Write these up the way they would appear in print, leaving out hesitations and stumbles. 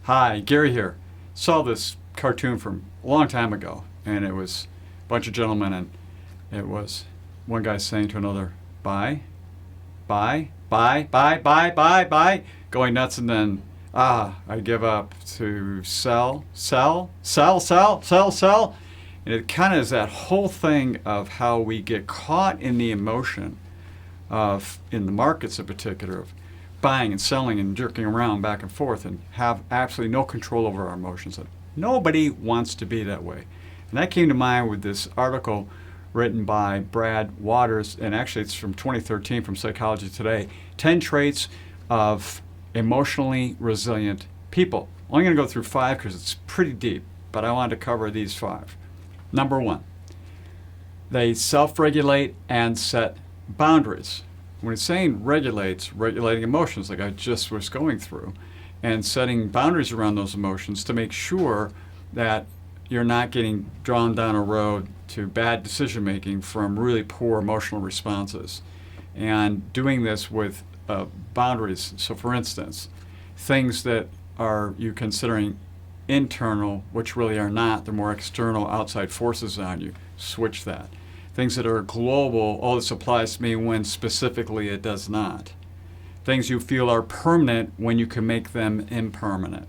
Hi, Gary here. Saw this cartoon from a long time ago, and it was a bunch of gentlemen, and it was one guy saying to another, buy, buy, buy, buy, buy, buy, buy, going nuts, and then, I give up, to sell, sell, sell, sell, sell, sell. And it kind of is that whole thing of how we get caught in the emotion of, in the markets in particular, of buying and selling and jerking around back and forth and have absolutely no control over our emotions. And nobody wants to be that way. And that came to mind with this article written by Brad Waters, and actually it's from 2013 from Psychology Today, 10 traits of emotionally resilient people. I'm only going to go through 5 because it's pretty deep, but I wanted to cover these 5. Number 1, they self-regulate and set boundaries. When it's saying regulates, regulating emotions like I just was going through, and setting boundaries around those emotions to make sure that you're not getting drawn down a road to bad decision making from really poor emotional responses. And doing this with boundaries. So for instance, things that are you considering internal, which really are not, they're more external outside forces on you, switch that. Things that are global, oh, this applies to me, when specifically it does not. Things you feel are permanent when you can make them impermanent.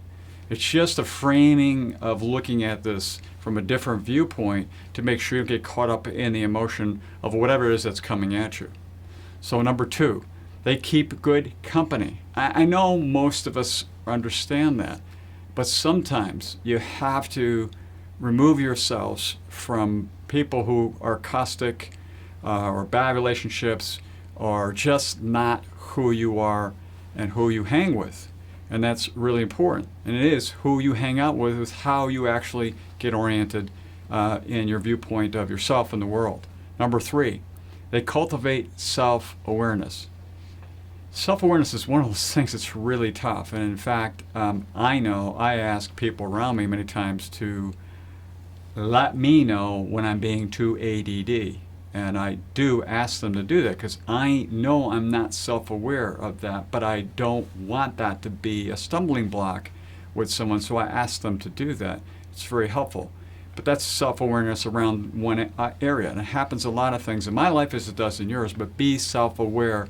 It's just a framing of looking at this from a different viewpoint to make sure you get caught up in the emotion of whatever it is that's coming at you. So number 2, they keep good company. I know most of us understand that, but sometimes you have to remove yourselves from people who are caustic or bad relationships or just not who you are and who you hang with. And that's really important. And it is who you hang out with is how you actually get oriented in your viewpoint of yourself and the world. Number 3, they cultivate self-awareness. Self-awareness is one of those things that's really tough. And in fact, I ask people around me many times to let me know when I'm being too ADD. And I do ask them to do that because I know I'm not self-aware of that, but I don't want that to be a stumbling block with someone, so I ask them to do that. It's very helpful. But that's self-awareness around one area, and it happens a lot of things in my life as it does in yours, but be self-aware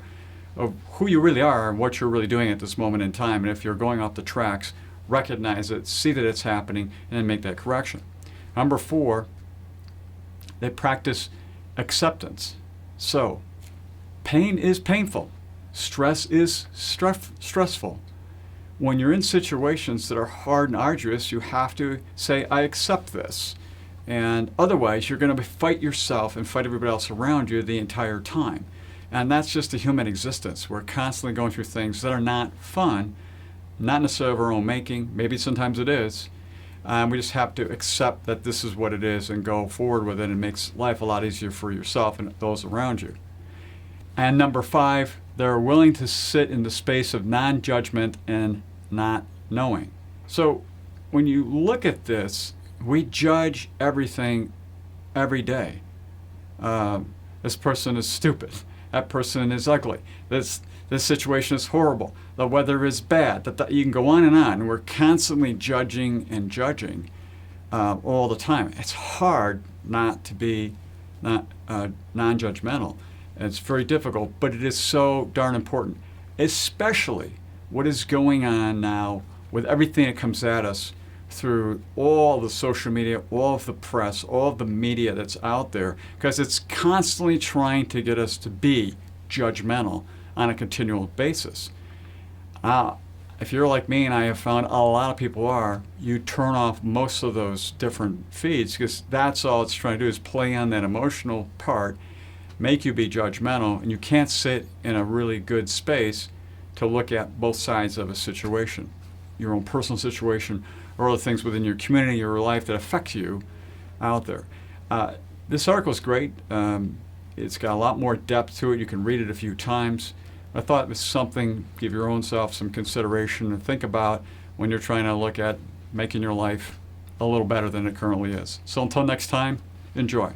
of who you really are and what you're really doing at this moment in time. And if you're going off the tracks, recognize it, see that it's happening, and then make that correction. Number 4, they practice acceptance. So, pain is painful. Stress is stressful. When you're in situations that are hard and arduous, you have to say, I accept this. And otherwise, you're going to fight yourself and fight everybody else around you the entire time. And that's just the human existence. We're constantly going through things that are not fun, not necessarily of our own making. Maybe sometimes it is. We just have to accept that this is what it is and go forward with it, and it makes life a lot easier for yourself and those around you. And number 5, they're willing to sit in the space of non-judgment and not knowing. So when you look at this, we judge everything every day. This person is stupid. That person is ugly. This situation is horrible. The weather is bad. You can go on. And we're constantly judging and judging all the time. It's hard not to be non-judgmental. It's very difficult, but it is so darn important, especially what is going on now with everything that comes at us through all the social media, all of the press, all of the media that's out there, because it's constantly trying to get us to be judgmental on a continual basis. If you're like me, and I have found a lot of people are, you turn off most of those different feeds because that's all it's trying to do is play on that emotional part, make you be judgmental, and you can't sit in a really good space to look at both sides of a situation, your own personal situation or other things within your community or your life that affect you out there. This article is great. It's got a lot more depth to it. You can read it a few times. I thought it was something, give your own self some consideration and think about when you're trying to look at making your life a little better than it currently is. So until next time, enjoy.